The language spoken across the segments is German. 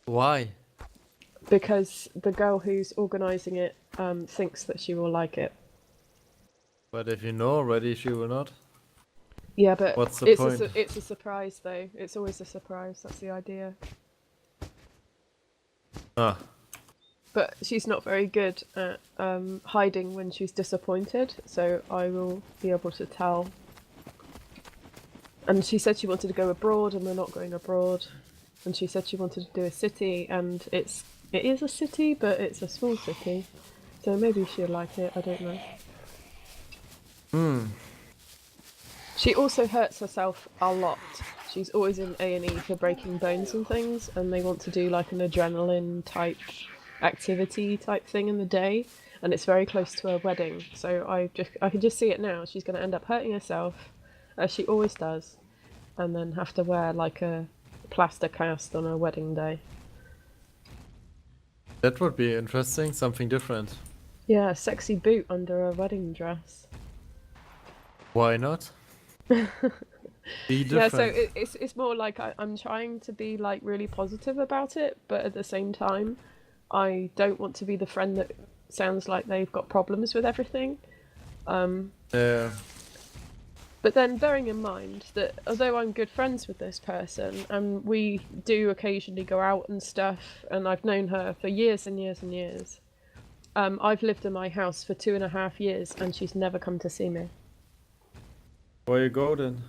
Why? Because the girl who's organising it thinks that she will like it. But if you know already, she will not. Yeah, but What's the it's point? it's a surprise though. It's always a surprise. That's the idea. Ah, But she's not very good at hiding when she's disappointed, so I will be able to tell. And she said she wanted to go abroad, and we're not going abroad. And she said she wanted to do a city, and it is a city, but it's a small city. So maybe she'll like it. I don't know. She also hurts herself a lot. She's always in A&E for breaking bones and things, and they want to do like an adrenaline type activity type thing in the day, and it's very close to her wedding. So I can just see it now. She's going to end up hurting herself, as she always does, and then have to wear like a plaster cast on her wedding day. that would be interesting. Something different. Yeah, a sexy boot under her wedding dress. Why not? Be Yeah, so different. it's more like I'm trying to be like really positive about it, but at the same time, I don't want to be the friend that sounds like they've got problems with everything. Yeah. But then bearing in mind that although I'm good friends with this person and we do occasionally go out and stuff, and I've known her for years and years and years, I've lived in my house for 2.5 years and she's never come to see me. Where you go then?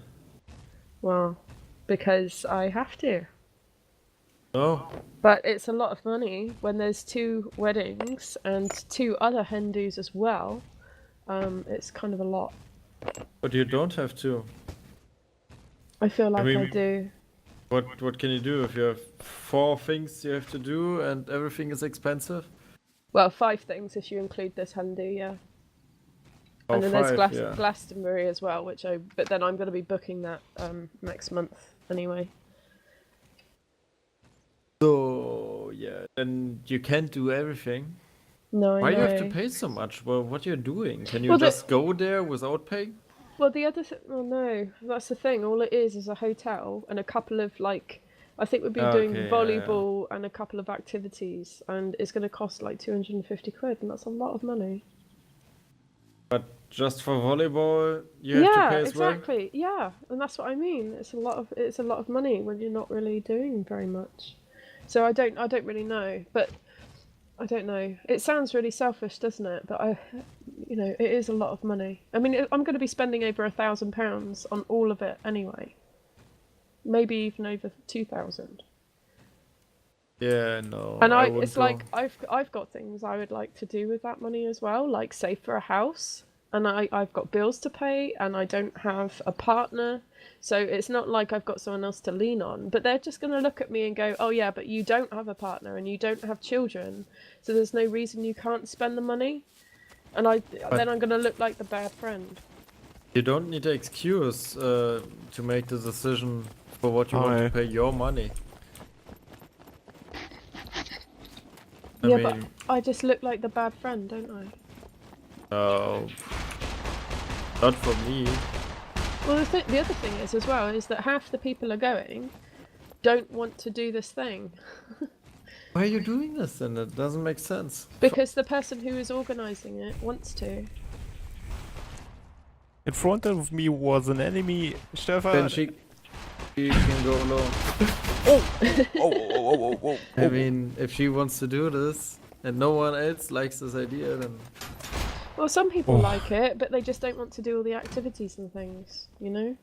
Well, because I have to. No. But it's a lot of money when there's 2 weddings and 2 other hen dos as well. It's kind of a lot. But you don't have to. I feel like I mean, do. What can you do if you have 4 things you have to do and everything is expensive? Well, 5 things if you include this hen do, yeah. Oh, And then there's 5, yeah. Glastonbury as well, but then I'm going to be booking that next month anyway. So yeah, then you can't do everything. No, I Why do you know. have to pay so much? Well, what you're doing? Can you Well, just go there without paying? Well, the other well, no, that's the thing. All it is a hotel and a couple of like, I think we'd be doing Okay, yeah. volleyball and a couple of activities, and it's going to cost like 250 quid, and that's a lot of money. But just for volleyball, you have to Yeah, pay as well? exactly. Yeah, and that's what I mean. It's a lot of money when you're not really doing very much. So I don't really know, but I don't know. It sounds really selfish, doesn't it? But it is a lot of money. I mean, I'm going to be spending over £1,000 on all of it anyway. Maybe even over 2,000. Yeah, no, And I wouldn't it's go. like I've got things I would like to do with that money as well, like save for a house. And I've got bills to pay, and I don't have a partner, so it's not like I've got someone else to lean on. But they're just going to look at me and go, "Oh yeah, but you don't have a partner and you don't have children, so there's no reason you can't spend the money." And then I'm going to look like the bad friend. You don't need an excuse to make the decision for what you want to pay your money. Yeah, but I just look like the bad friend, don't I? No, not for me. Well, the other thing is as well is that half the people are going don't want to do this thing. Why are you doing this then? It doesn't make sense. Because the person who is organising it wants to. In front of me was an enemy, Stefan. Then she can go alone. Oh. I mean, if she wants to do this and no one else likes this idea, then Well, some people like it, but they just don't want to do all the activities and things, you know?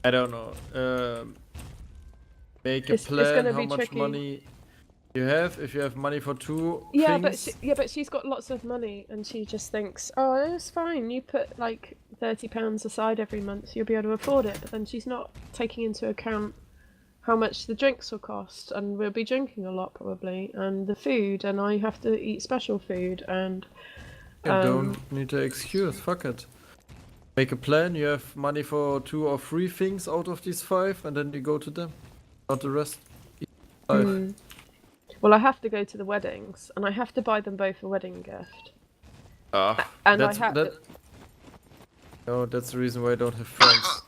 I don't know. Make a It's plan gonna how be much tricky. money you have. If you have money for 2 Yeah, things. but she's got lots of money, and she just thinks, oh, it's fine. You put like £30 aside every month, you'll be able to afford it. But then she's not taking into account how much the drinks will cost, and we'll be drinking a lot probably, and the food, and I have to eat special food, and You don't need to excuse. Fuck it. Make a plan. You have money for 2 or 3 things out of these 5, and then you go to them. Not the rest. 5. Well, I have to go to the weddings, and I have to buy them both a wedding gift. And that's, I have. No, that's the reason why I don't have friends.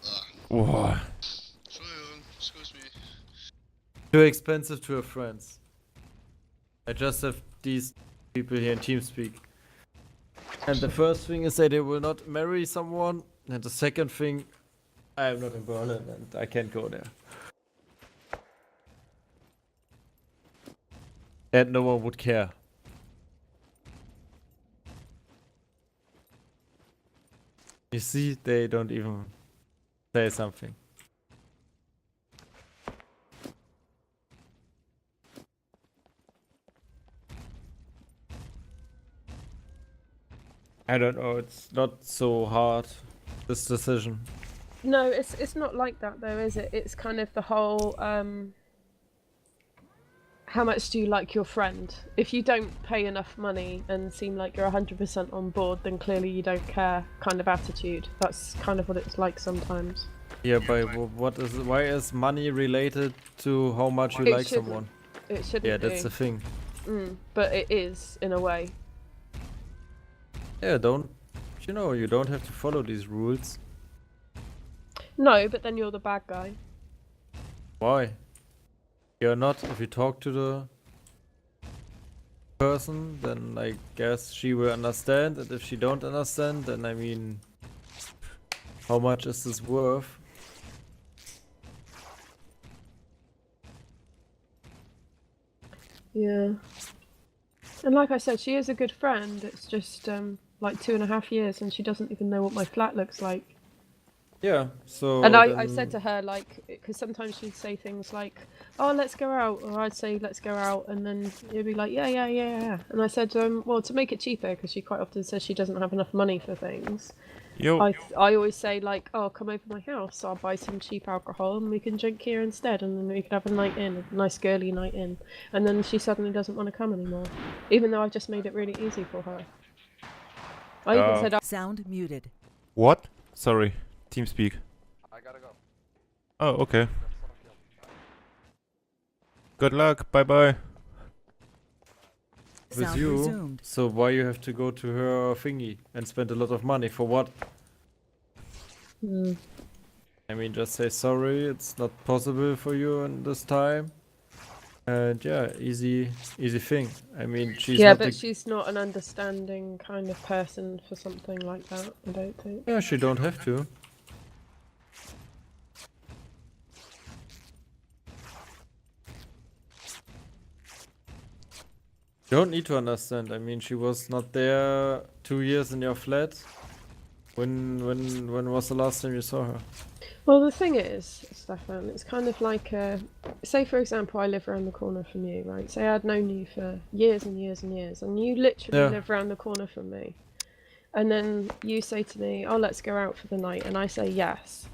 Oh. Entschuldigung, excuse me. Too expensive to have friends. I just have these people here in TeamSpeak. And the first thing is that they will not marry someone. And the second thing, I am not in Berlin and I can't go there. And no one would care. You see, they don't even say something. I don't know, it's not so hard, this decision. No, it's not like that though, is it? It's kind of the whole, how much do you like your friend? If you don't pay enough money and seem like you're 100% on board, then clearly you don't care kind of attitude. That's kind of what it's like sometimes. Yeah, but why is money related to how much you It like shouldn't. someone? It shouldn't Yeah, be. that's the thing. But it is, in a way. Yeah, you don't have to follow these rules. No, but then you're the bad guy. Why? You're not. If you talk to the person, then I guess she will understand, and if she don't understand, then I mean, how much is this worth? Yeah. And like I said, she is a good friend. It's just like 2.5 years and she doesn't even know what my flat looks like. Yeah, so And I said to her, like, because sometimes she'd say things like, oh, let's go out, or I'd say, let's go out, and then it'd be like, yeah. And I said, well, to make it cheaper, because she quite often says she doesn't have enough money for things, Yo. I always say, like, oh, come over to my house, I'll buy some cheap alcohol, and we can drink here instead, and then we can have a night in, a nice girly night in. And then she suddenly doesn't want to come anymore, even though I've just made it really easy for her. I even said, Sound muted. What? Sorry. TeamSpeak. I gotta go. Oh, okay. Good luck. Bye bye. with Sound you, resumed. so why you have to go to her thingy and spend a lot of money for what? I mean, just say sorry, it's not possible for you in this time. And yeah, easy thing. I mean, she's yeah, not but the... she's not an understanding kind of person for something like that, I don't think. Yeah, she don't have to. You don't need to understand. I mean, she was not there 2 years in your flat. When was the last time you saw her? Well, the thing is, Stefan, it's kind of like, say for example, I live around the corner from you, right? Say I'd known you for years and years and years, and you literally Yeah. live around the corner from me. And then you say to me, oh, let's go out for the night, and I say yes.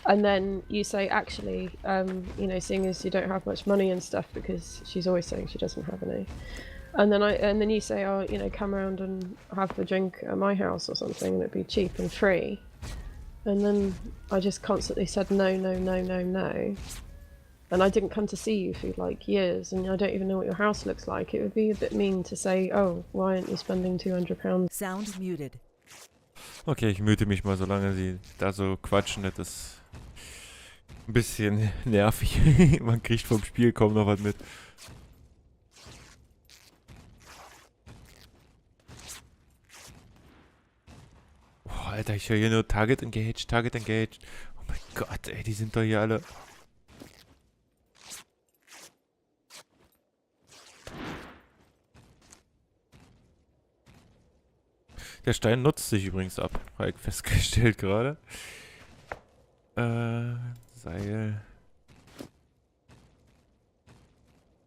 And then you say, actually, you know, seeing as you don't have much money and stuff, because she's always saying she doesn't have any. And then you say, oh, you know, come around and have a drink at my house or something, and it'd be cheap and free. And then I just constantly said no. And I didn't come to see you for like years, and I don't even know what your house looks like. It would be a bit mean to say, oh, why aren't you spending £200? Sound muted. Okay, ich mute mich mal, solange sie da so quatschen. Das ist ein bisschen nervig. Man kriegt vom Spiel kaum noch was mit. Boah, Alter, ich höre hier nur Target engaged. Oh mein Gott, ey, die sind doch hier alle... Der Stein nutzt sich übrigens ab, habe ich festgestellt gerade. Seil.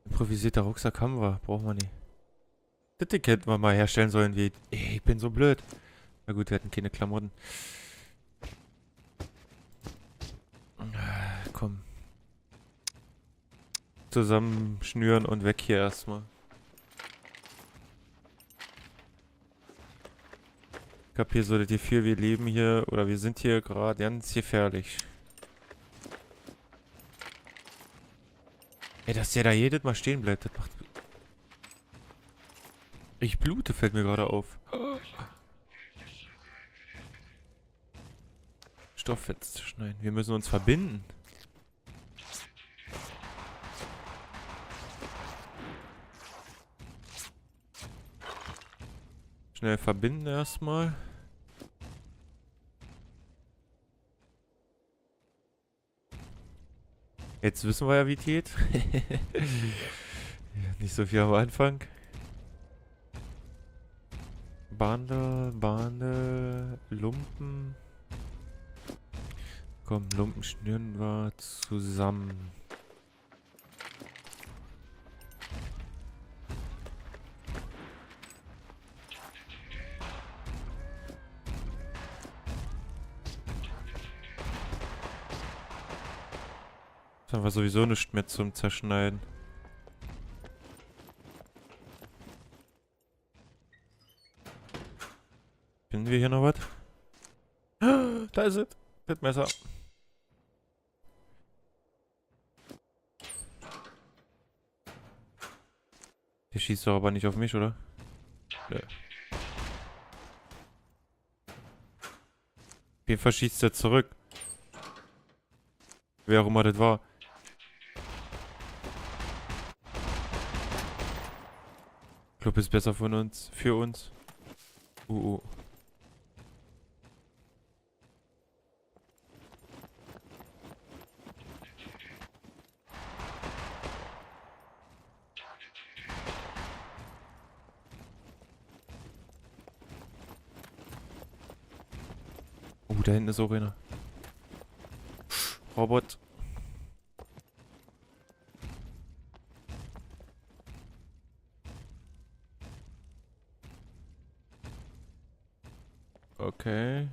Improvisierter Rucksack haben wir, brauchen wir nicht. Das Ding hätten wir mal herstellen sollen, wie... Ey, ich bin so blöd. Na gut, wir hatten keine Klamotten. Komm. Zusammenschnüren und weg hier erstmal. Ich hab hier so das Gefühl, wir leben hier, oder wir sind hier gerade ganz gefährlich. Ey, dass der da jedes Mal stehen bleibt, das macht... Ich blute, fällt mir gerade auf. Stoff jetzt schneiden. Wir müssen uns verbinden. Schnell verbinden erstmal. Jetzt wissen wir ja, wie es geht. Nicht so viel am Anfang. Bande, Lumpen. Komm, Lumpen schnüren wir zusammen. Jetzt haben wir sowieso nichts mehr zum Zerschneiden. Finden wir hier noch was? Da ist es. Das Messer. Der schießt doch aber nicht auf mich, oder? Ja. Auf jeden Fall schießt er zurück. Wer auch immer das war. Club ist besser von uns, für uns. Oh. Da hinten ist auch einer. Robot. Okay.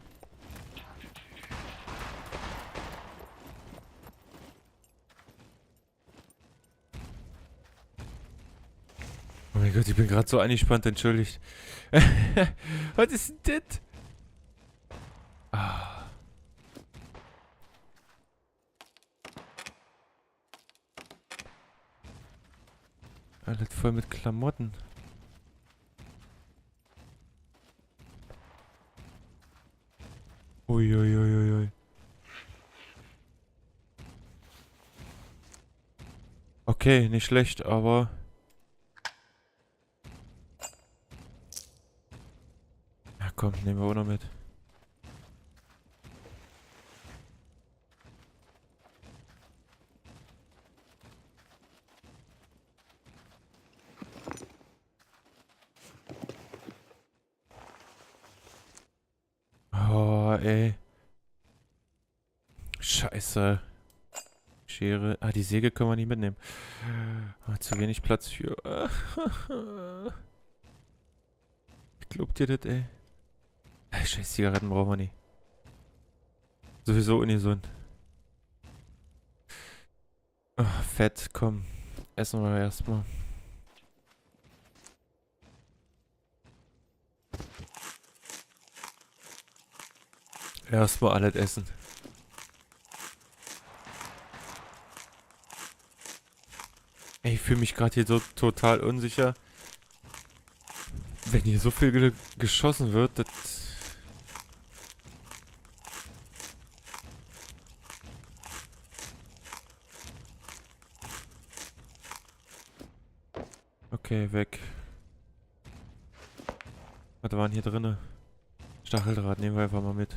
Oh mein Gott, ich bin gerade so angespannt, entschuldigt. Was ist denn das? Ah. Alles voll mit Klamotten. Uiuiuiui. Okay, nicht schlecht, aber... Ja komm, nehmen wir auch noch mit. Oh, ey. Scheiße. Schere. Ah, die Säge können wir nicht mitnehmen. Zu wenig Platz für. Glaubt ihr das, ey? Scheiß Zigaretten brauchen wir nicht. Sowieso ungesund. Oh, Fett, komm. Essen wir erstmal. Erstmal alles essen. Ey, ich fühle mich gerade hier so total unsicher. Wenn hier so viel geschossen wird, das... Okay, weg. Was waren hier drinne? Stacheldraht, nehmen wir einfach mal mit.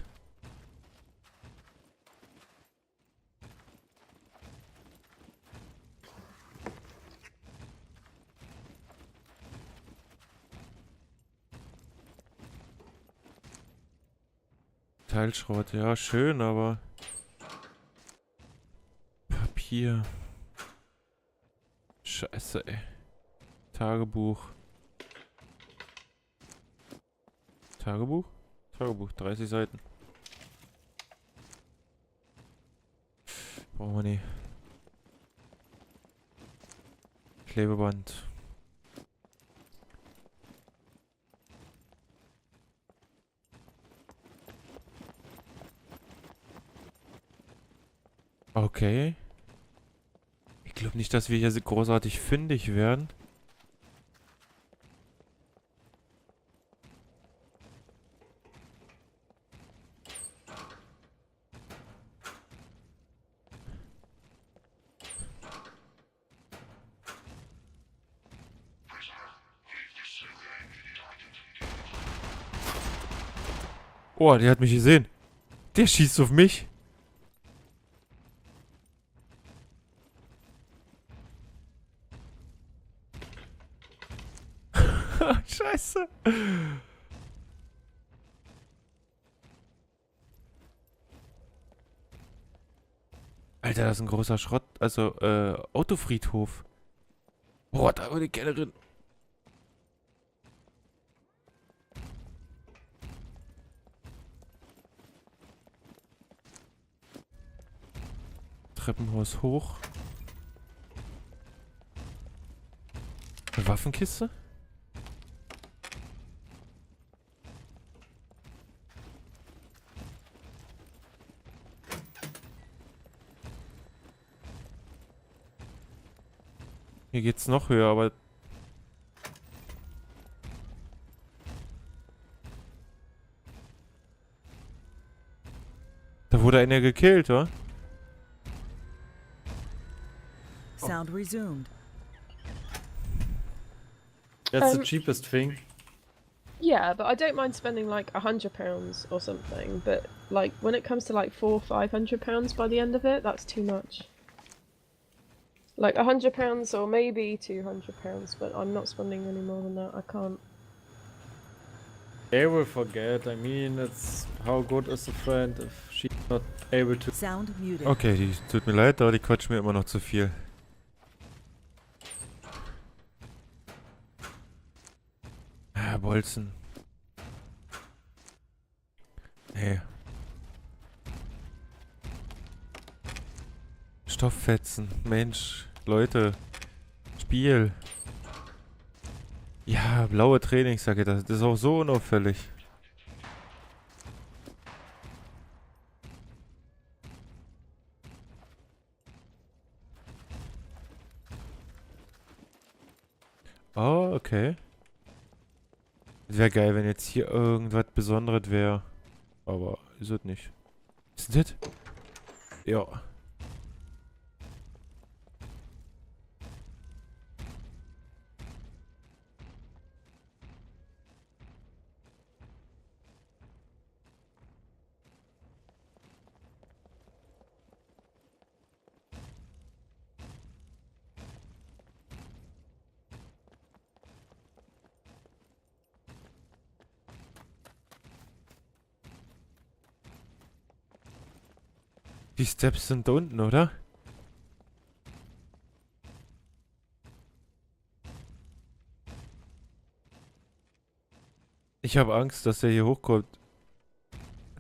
Teilschrott, ja, schön, aber... Papier. Scheiße, ey. Tagebuch. Tagebuch? Tagebuch, 30 Seiten. Brauchen wir nicht. Klebeband. Okay. Ich glaube nicht, dass wir hier so großartig fündig werden. Oh, der hat mich gesehen. Der schießt auf mich. Scheiße. Alter, das ist ein großer Schrott. Also, Autofriedhof. Boah, da würde ich gerne rein. Treppenhaus hoch. Eine Waffenkiste? Hier geht's noch höher, aber... Da wurde einer gekillt, oder? Sound resumed. That's the cheapest thing. Yeah, but I don't mind spending like £100 or something. But like when it comes to like £400-500 by the end of it, that's too much. Like £100 or maybe £200, but I'm not spending any more than that. I can't. They will forget. I mean, it's how good is a friend if she's not able to. Sound muted. Okay, die tut mir leid, aber die quatscht mir immer noch zu viel. Ah, Bolzen. Nee. Stofffetzen. Mensch. Leute. Spiel. Ja, blaue Trainingsjacke. Das ist auch so unauffällig. Oh, okay. Wäre geil, wenn jetzt hier irgendwas Besonderes wäre. Aber ist es nicht. Ist das? Ja. Die Steps sind da unten, oder? Ich habe Angst, dass der hier hochkommt.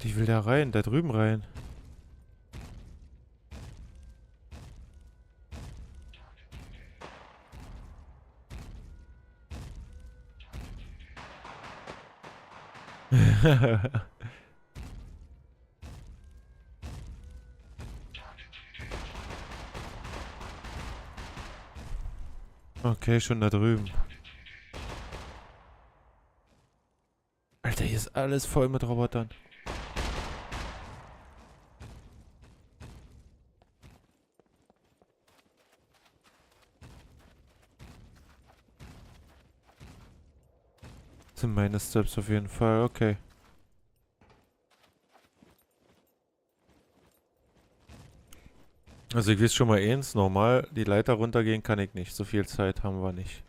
Ich will da rein, da drüben rein. Okay, schon da drüben. Alter, hier ist alles voll mit Robotern. Das sind meine Steps auf jeden Fall, okay. Also ich weiß schon mal eins, normal die Leiter runtergehen kann ich nicht. So viel Zeit haben wir nicht.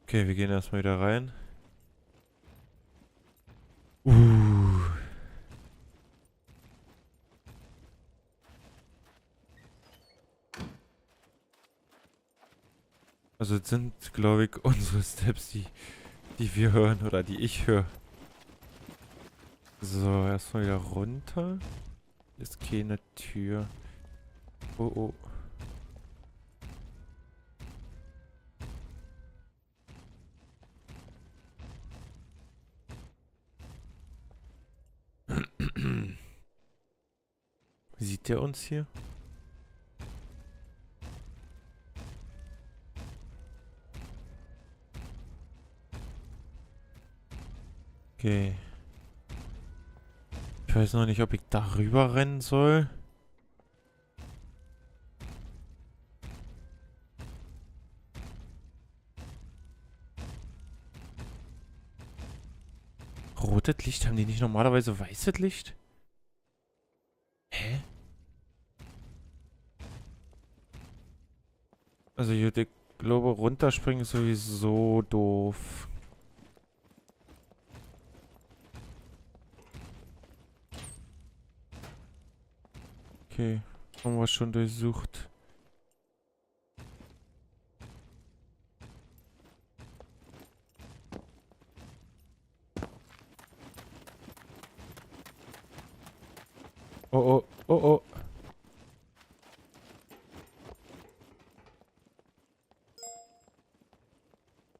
Okay, wir gehen erstmal wieder rein. Also das sind, glaube ich, unsere Steps, die wir hören oder die ich höre. So, erstmal wieder runter. Hier ist keine Tür. Oh, oh. Sieht der uns hier? Okay. Ich weiß noch nicht, ob ich darüber rennen soll. Rotes Licht? Haben die nicht normalerweise weißes Licht? Hä? Also ich glaube, runterspringen ist sowieso doof. Okay, haben wir schon durchsucht. Oh, oh, oh, oh.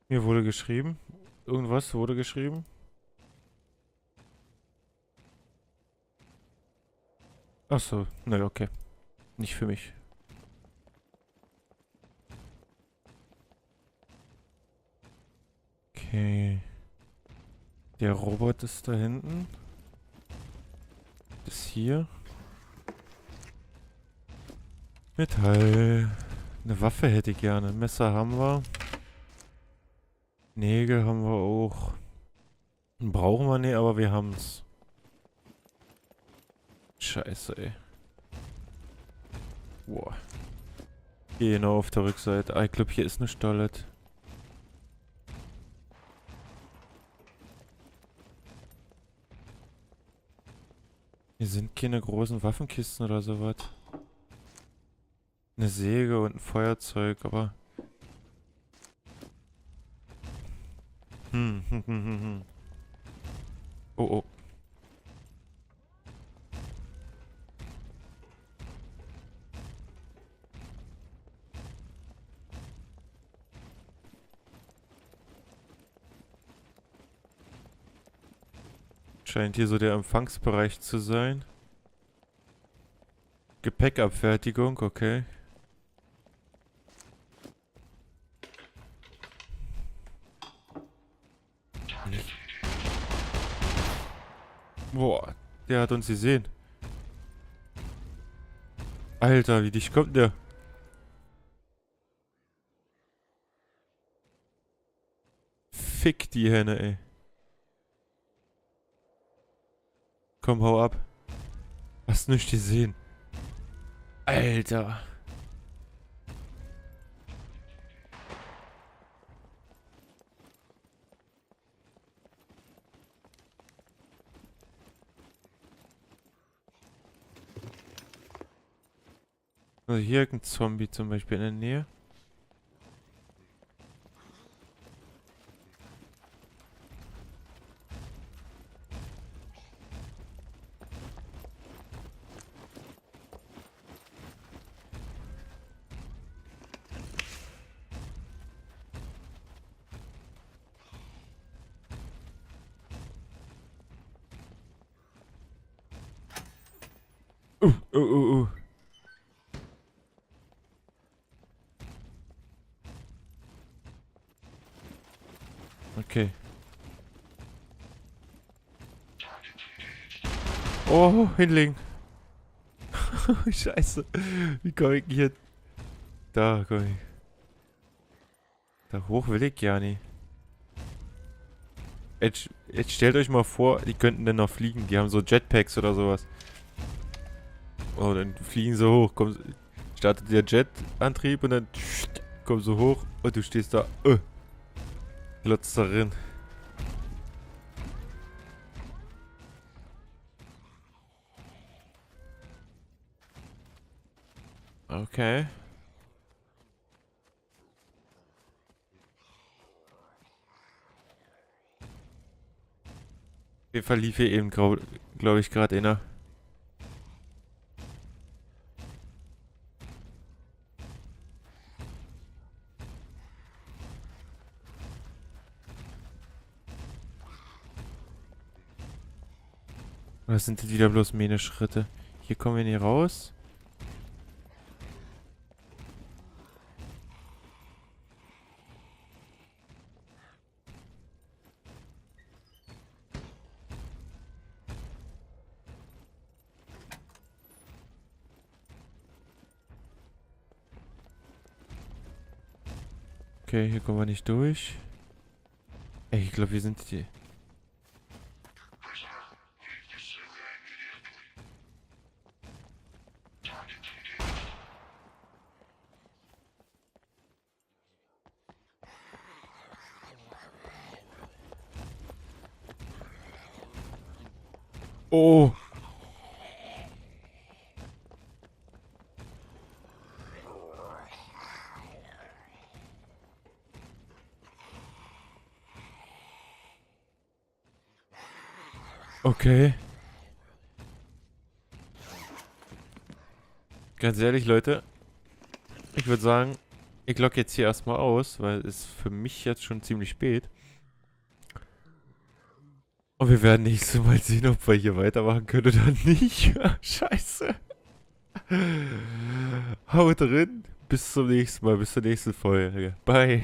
Mir wurde geschrieben. Irgendwas wurde geschrieben. Ach so, na okay. Nicht für mich. Okay. Der Robot ist da hinten. Das hier. Metall. Eine Waffe hätte ich gerne. Messer haben wir. Nägel haben wir auch. Brauchen wir nicht, aber wir haben's. Scheiße, ey. Boah. Genau auf der Rückseite. Ah, ich glaube, hier ist eine Stollet. Hier sind keine großen Waffenkisten oder sowas. Eine Säge und ein Feuerzeug, aber... Oh, oh. Scheint hier so der Empfangsbereich zu sein. Gepäckabfertigung, okay. Boah, der hat uns gesehen. Alter, wie dicht kommt der? Fick die Henne, ey. Komm, hau ab. Hast nicht gesehen. Alter. Also hier ein Zombie zum Beispiel in der Nähe. Oh, oh, oh. Okay. Oh, hinlegen. Scheiße. Wie komme ich denn hier? Da komme ich. Da hoch will ich gar nicht. Jetzt stellt euch mal vor, die könnten denn noch fliegen. Die haben so Jetpacks oder sowas. Oh, dann fliegen sie hoch. Kommt, startet der Jetantrieb und dann kommen sie hoch und du stehst da. Glotzt darin. Okay. Auf jeden Fall lief hier eben, glaube ich, gerade inner. Oder sind das wieder bloß meine Schritte? Hier kommen wir nicht raus. Okay, hier kommen wir nicht durch. Ey, ich glaube, wir sind hier. Oh. Okay. Ganz ehrlich, Leute. Ich würde sagen, ich logge jetzt hier erstmal aus, weil es für mich jetzt schon ziemlich spät. Und wir werden nächstes Mal sehen, ob wir hier weitermachen können oder nicht. Scheiße. Haut drin. Bis zum nächsten Mal, bis zur nächsten Folge. Bye.